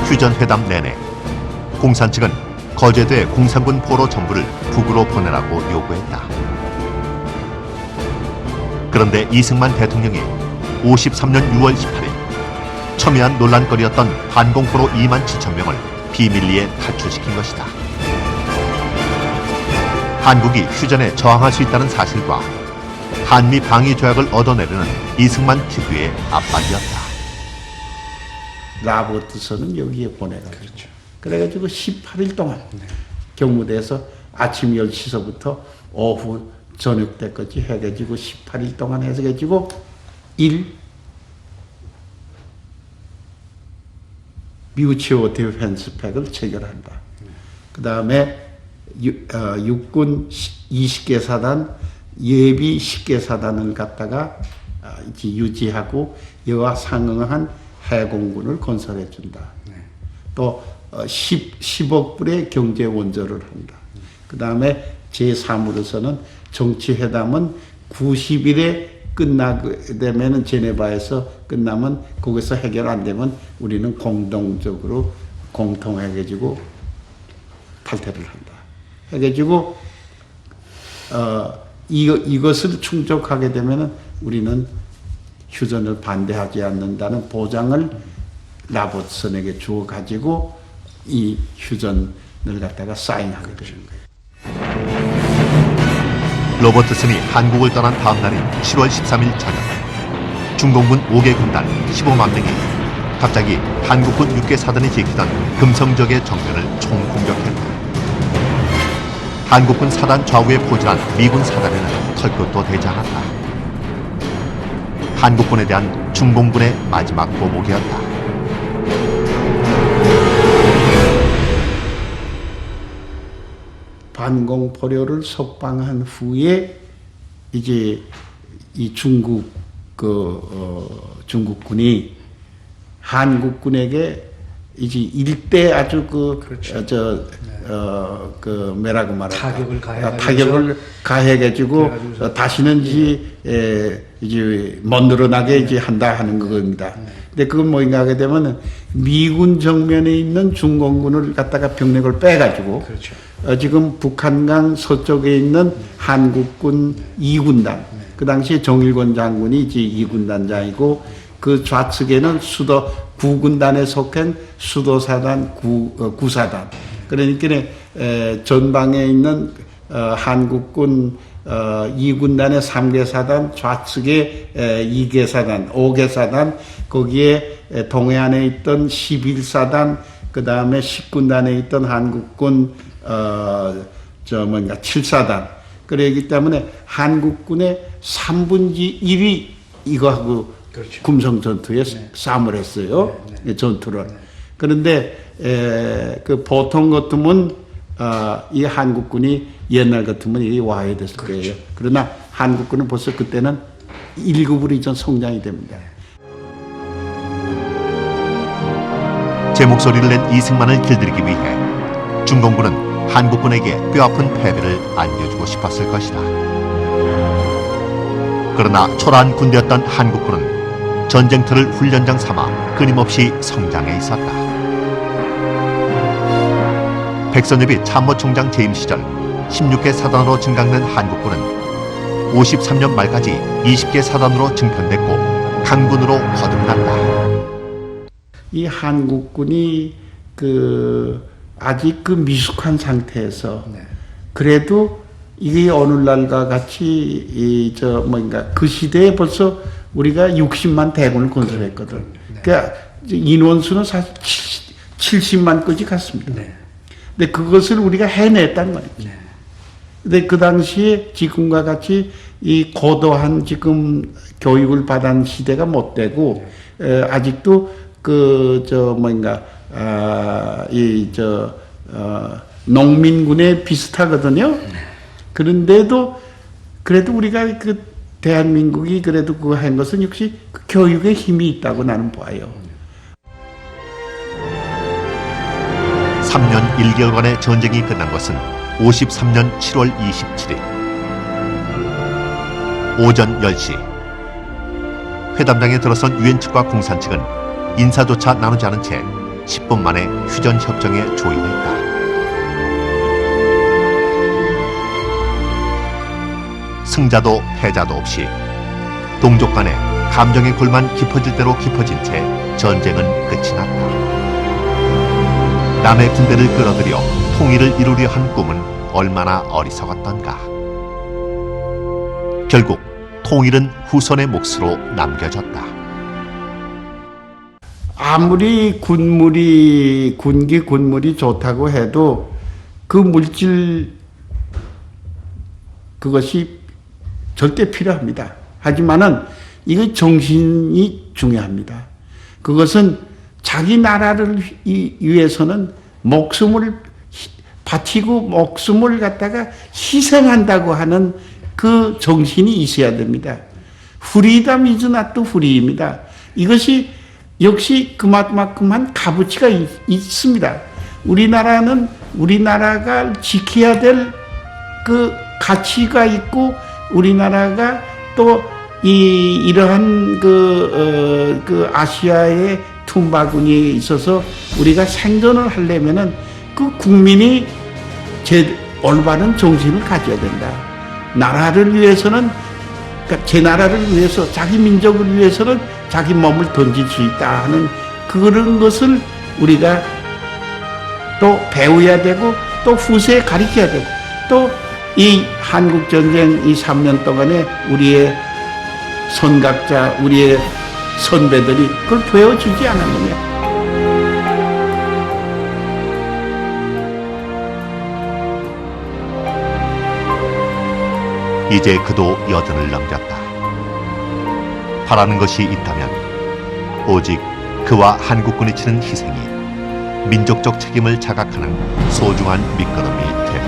휴전회담 내내 공산 측은 거제도의 공산군 포로 전부를 북으로 보내라고 요구했다. 그런데 이승만 대통령이 53년 6월 18일 첨예한 논란거리였던 반공포로 2만 7천 명을 비밀리에 탈출시킨 것이다. 한국이 휴전에 저항할 수 있다는 사실과 한미 방위 조약을 얻어내려는 이승만 특유의 압박이었다. 라보트선은 여기에 보내가지고 그래가지고 18일 동안 경무대에서 아침 10시서부터 오후 저녁 때까지 해가지고 18일 동안 해가지고 '뮤추어 디펜스 팩을 체결한다. 그 다음에 육군 20개 사단, 예비 10개 사단을 갖다가 이제 유지하고 이와 상응한 해공군을 건설해 준다. 또 10억 불의 경제 원조를 한다. 그 다음에 제3으로서는 정치회담은 90일에 끝나게 되면은 제네바에서 끝나면 거기서 해결 안 되면 우리는 공동적으로 공통해가지고 탈퇴를 한다. 해가지고 이것을 충족하게 되면은 우리는 휴전을 반대하지 않는다는 보장을 라보트선에게 주어 가지고 이 휴전을 갖다가 사인하게 되는 거예요. 로버트슨이 한국을 떠난 다음 날인 7월 13일 저녁, 중공군 5개 군단 15만 명이 갑자기 한국군 6개 사단이 지키던 금성적의 정면을 총공격했다. 한국군 사단 좌우에 포진한 미군 사단에는 털끝도 되지 않았다. 한국군에 대한 중공군의 마지막 보복이었다. 반공포로를 석방한 후에 이제 이 중국군이 한국군에게 이제 일대 아주 뭐라고 말할까 타격을 가해가지고 다시는 이제 못 늘어나게 이제 한다 하는 겁니다. 근데 그건 뭐인가 하게 되면 미군 정면에 있는 중공군을 갖다가 병력을 빼가지고 지금 북한강 서쪽에 있는 한국군 2군단 그 당시에 정일권 장군이 이제 2군단장이고 그 좌측에는 수도 9군단에 속한 수도사단 9사단 그러니까 전방에 있는 한국군 2군단의 3개 사단 좌측에 2개 사단 5개 사단 거기에 동해안에 있던 11사단 그 다음에 10군단에 있던 한국군 7사단 그러기 때문에 한국군의 3분의 1이 이거하고 금성 전투에 싸움을 했어요. 전투를. 그런데 그 보통 같으면 이 한국군이 옛날 같으면 이게 와야 됐을 거예요. 그러나 한국군은 벌써 그때는 1급으로 이전 성장이 됩니다. 제 목소리를 낸 이승만을 길들이기 위해 중공군은 한국군에게 뼈아픈 패배를 안겨주고 싶었을 것이다. 그러나 초라한 군대였던 한국군은 전쟁터를 훈련장 삼아 끊임없이 성장해 있었다. 백선엽이 참모총장 재임 시절 16개 사단으로 증강된 한국군은 53년 말까지 20개 사단으로 증편됐고 강군으로 거듭났다. 이 한국군이 아직 미숙한 상태에서 그래도 이게 오늘날과 같이 그 시대에 벌써 우리가 60만 대군을 건설했거든. 그러니까 인원수는 사실 70만까지 갔습니다. 근데 그것을 우리가 해냈단 말이죠. 근데 그 당시에 지금과 같이 이 고도한 지금 교육을 받은 시대가 못 되고 아직도 농민군에 비슷하거든요. 그런데도 그래도 우리가 대한민국이 그래도 그거 한 것은 역시 그 교육에 힘이 있다고 나는 봐요. 3년 1개월간의 전쟁이 끝난 것은 53년 7월 27일 오전 10시 회담장에 들어선 유엔 측과 공산 측은 인사조차 나누지 않은 채 10분 만에 휴전 협정에 조인했다. 승자도 패자도 없이 동족 간의 감정의 골만 깊어질 대로 깊어진 채 전쟁은 끝이 났다. 남의 군대를 끌어들여 통일을 이루려 한 꿈은 얼마나 어리석었던가. 결국 통일은 후손의 몫으로 남겨졌다. 아무리 군기 군물이 좋다고 해도 그 물질 그것이 절대 필요합니다. 하지만은 이거 정신이 중요합니다. 그것은 자기 나라를 위해서는 목숨을 바치고 목숨을 갖다가 희생한다고 하는 그 정신이 있어야 됩니다. freedom is not free입니다. 이것이 역시 그만큼만 값어치가 있습니다. 우리나라는 우리나라가 지켜야 될 그 가치가 있고 우리나라가 또 이러한 그 아시아의 틈바구니에 있어서 우리가 생존을 하려면은 그 국민이 올바른 정신을 가져야 된다. 나라를 위해서는 그러니까 제 나라를 위해서 자기 민족을 위해서는 자기 몸을 던질 수 있다 하는 그런 것을 우리가 또 배워야 되고 또 후세에 가르쳐야 되고 또 이 한국전쟁 이 3년 동안에 우리의 선각자 우리의 선배들이 그걸 배워주지 않았느냐. 이제 그도 여든을 넘겼다. 바라는 것이 있다면 오직 그와 한국군이 치는 희생이 민족적 책임을 자각하는 소중한 밑거름이 되리라.